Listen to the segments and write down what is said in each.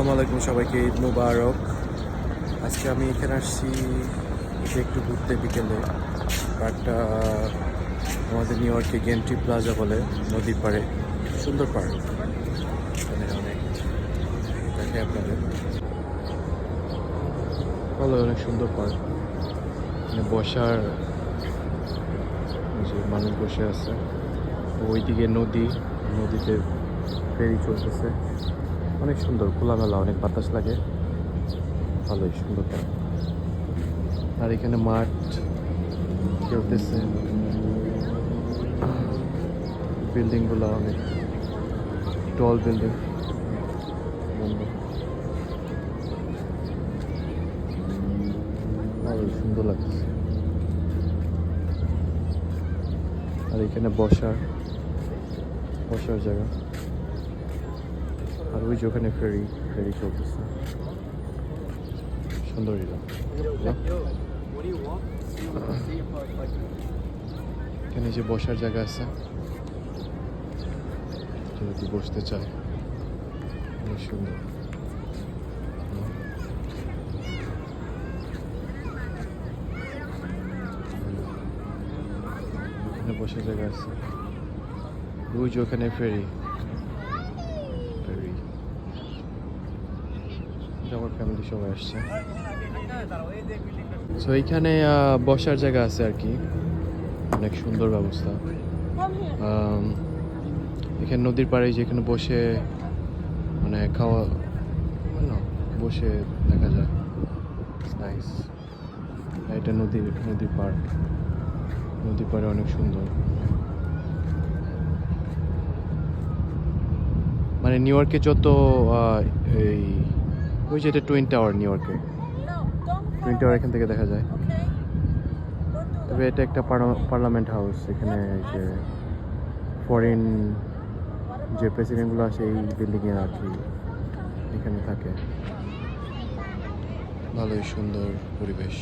আসসালামু আলাইকুম সবাইকে, ঈদ মুবারক। আজকে আমি এখানে আসছি একটু ঘুরতে বিকেলে, বাট আমাদের নিউ ইয়র্কে গেন্ট্রি প্লাজা বলে, নদীর পাড়ে সুন্দর পার্ক। এখানে অনেক দেখে আপনাদের ভালো, অনেক সুন্দর পার্ক। এখানে বসার যে মানুষ বসে আছে, ওইদিকে নদী, নদীতে ফেরি চলতেছে, অনেক সুন্দর খোলামেলা, অনেক বাতাস লাগে, ভালোই সুন্দর পার্ক। আর এখানে মাঠ চলতেছে, বিল্ডিংগুলো অনেক টল বিল্ডিং, ভালোই সুন্দর লাগছে। আর এখানে বসার জায়গা, আর ওই যে ওখানে ফেরি চলতেছে, সুন্দর এখানে যে বসার জায়গা আছে, যদি বসতে চায়, অনেক সুন্দর। এখানে বসার জায়গা আছে, ওই যে ওখানে ফেরি, আমার ফ্যামিলি সবাই আসছে। তো এইখানে বসার জায়গা আছে আর কি, অনেক সুন্দর ব্যবস্থা। এখানে নদীর পাড়ে যেখানে বসে মানে খাওয়া, বসে দেখা যায়, নাইস। এটা নদীর পাড়, নদীর পাড়ে অনেক সুন্দর। মানে নিউ ইয়র্কে যত এই ওই যে এটা টুইন টাওয়ার, নিউ ইয়র্কে টুইন টাওয়ার এখান থেকে দেখা যায়। তবে এটা একটা পার্লামেন্ট হাউস, এখানে যে ফরেন যে প্রেসিডেন্টগুলো আসে এই বিল্ডিংয়ে আর কি এখানে থাকে। ভালোই সুন্দর পরিবেশ।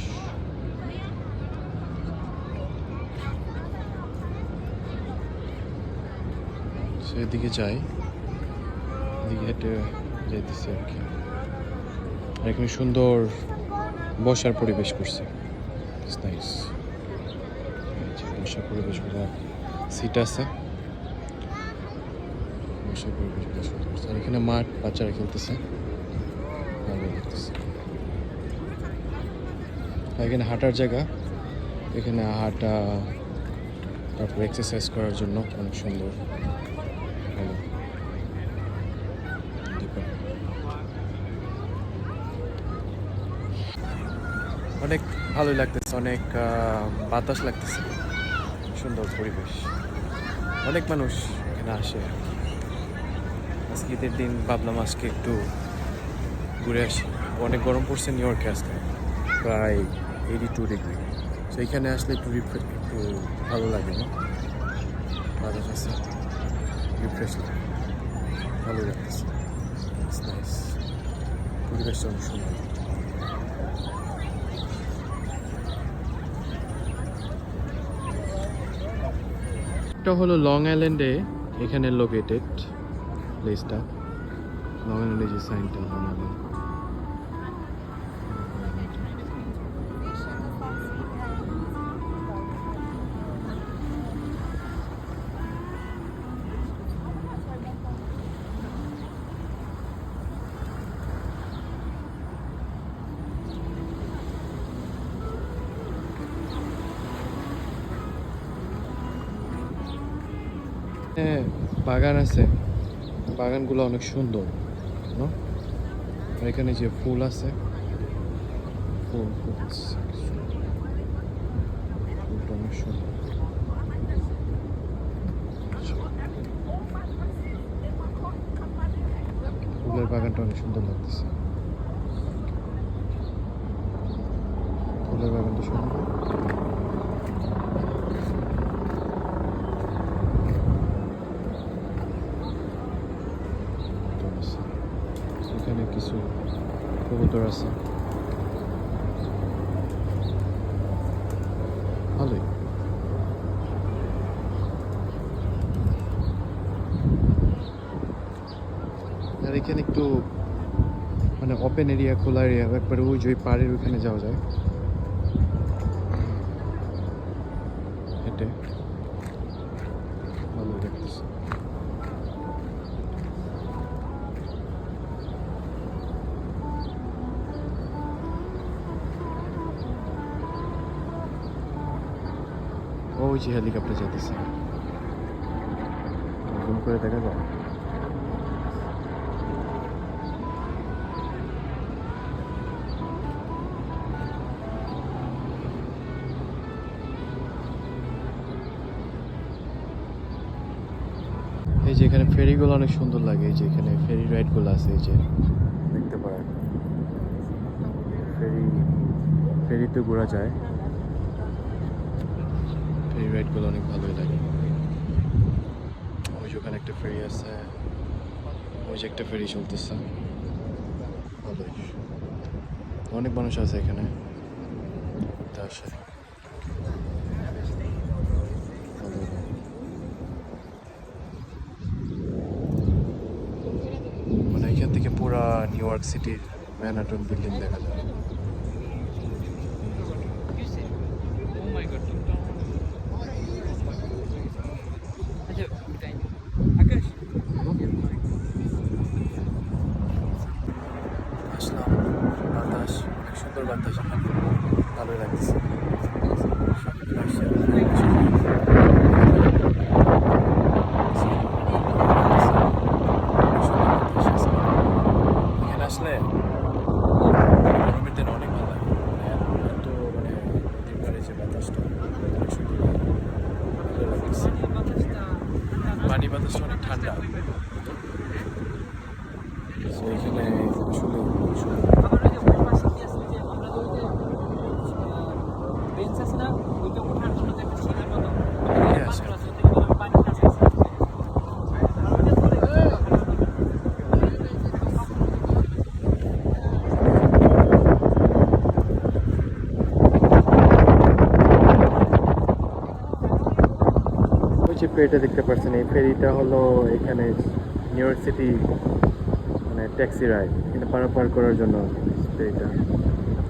সেদিকে যাই, এদিকে হেঁটে যাইতেছি আর কি। এখানে সুন্দর বসার পরিবেশ করছে, নাইস। বসার পরিবেশগুলো, সিট আছে, বসার পরিবেশগুলো সুন্দর করছে। আর এখানে মাঠ, বাচ্চারা খেলতেছে, ভালো লাগতেছে। এখানে হাঁটার জায়গা, এখানে হাঁটা, তারপর এক্সারসাইজ করার জন্য অনেক সুন্দর, ভালো। অনেক ভালোই লাগতেছে, অনেক বাতাস লাগতেছে, সুন্দর পরিবেশ। অনেক মানুষ এখানে আসে। আজকে ঈদের দিন ভাবলাম আজকে একটু ঘুরে আসি। অনেক গরম পড়ছে নিউ ইয়র্কে আজকে, প্রায় 82 ডিগ্রি। তো এইখানে আসলে একটু একটু ভালো লাগে, না? বাতাস আছে, রিফ্রেশ লাগে, ভালোই লাগতেছে, নাইস। পরিবেশটা অনেক সুন্দর। এটা হলো লং আইল্যান্ডে, এখানে লোকেটেড প্লেসটা। লং আইল্যান্ডে যে সাইনটা, লং আইল্যান্ড। হ্যাঁ, বাগান আছে, বাগানগুলো অনেক সুন্দর, আর এখানে যে ফুল আছে, ফুলটা অনেক সুন্দর। ফুলের বাগানটা অনেক সুন্দর লাগতেছে, ফুলের বাগানটা সুন্দর। এখানে কিছু কবুতর আছে, ভালোই। আর এখানে একটু এখানে ওপেন এরিয়া, খোলা এরিয়া, একবারে ওই যে ওই পাড়ের ওইখানে যাওয়া যায় হেঁটে। ভালো লাগতেছে। ওই যে হেলিকপ্টার যেতেছে, জুম করে দেখা যায়। এই যে এখানে ফেরিগুলো অনেক সুন্দর লাগে, এই যে এখানে ফেরি রাইডগুলো আছে, এই যে দেখতে পারেন ফেরিতে ঘোরা যায়। ফেরি রাইডগুলো অনেক ভালোই লাগে। ওই যে ওখানে একটা ফেরি আছে, ওই যে একটা ফেরি চলতেছে, ভালোই। অনেক মানুষ আছে এখানে, তার সাথে মানে এখান থেকে পুরা নিউ ইয়র্ক সিটির ম্যানহাটন বিল্ডিং দেখা যায়। আসলাম, বাতাস অনেক সুন্দর, বাতাস ভালোই লাগতেছে। এখানে আসলে গরমের দিনে অনেক ভালো লাগে, এত মানে নদীর পাড়ে যে বাতাসটা অনেক সুন্দর লাগে, ভালো লাগতেছে। পানি বাতাসটা অনেক ঠান্ডা, তো এখানে আসলে খুব সুন্দর। এদিকে আসে। ওই যে ফেরিটা দেখতে পাচ্ছেন, এই ফেরিটা হলো এখানে নিউ ইয়র্ক সিটি মানে ট্যাক্সি রাইড, এখানে পারাপার করার জন্য ফেরিটা।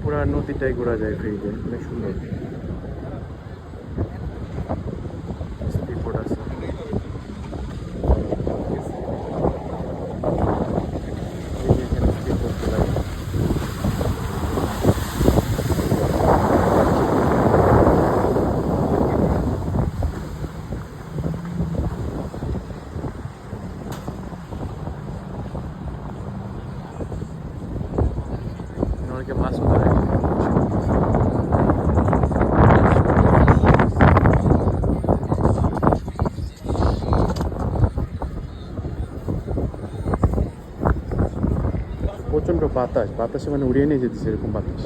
পুরা নদীটাই ঘোরা যায় ফেরিতে, অনেক সুন্দর। স্পিডবোট আছে। এই যে এখানে স্পিডবোট চলে। অনেকে মাছও ধরে। প্রচণ্ড বাতাস, বাতাসে মানে উড়িয়ে নিয়ে যেতেছে এরকম বাতাস,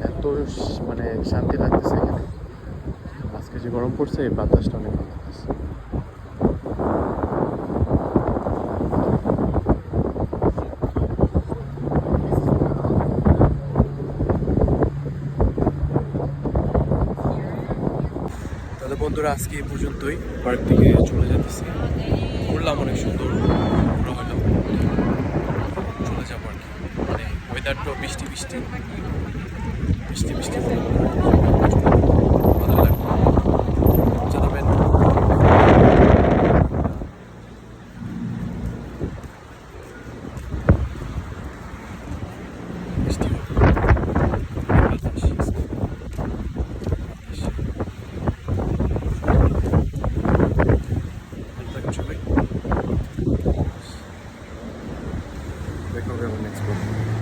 এত মানে শান্তি লাগতেছে এখানে। আজকে যে গরম পড়ছে, এই বাতাসটা অনেক ভালো লাগতেছে। তাহলে বন্ধুরা, আজকে এই পর্যন্তই। পার্ক থেকে চলে যেতেছি, ঘুরলাম অনেক সুন্দর, ঘোরা হলো, চলে যাবো আর কি। মানে ওয়েদারটাও বৃষ্টি বৃষ্টি বৃষ্টি বৃষ্টি ভালো লাগবে, জানাবেন। বৃষ্টি হবে, বাতাস, ভালো থাকুন সবাই। দেখা হবে আবার নেক্সট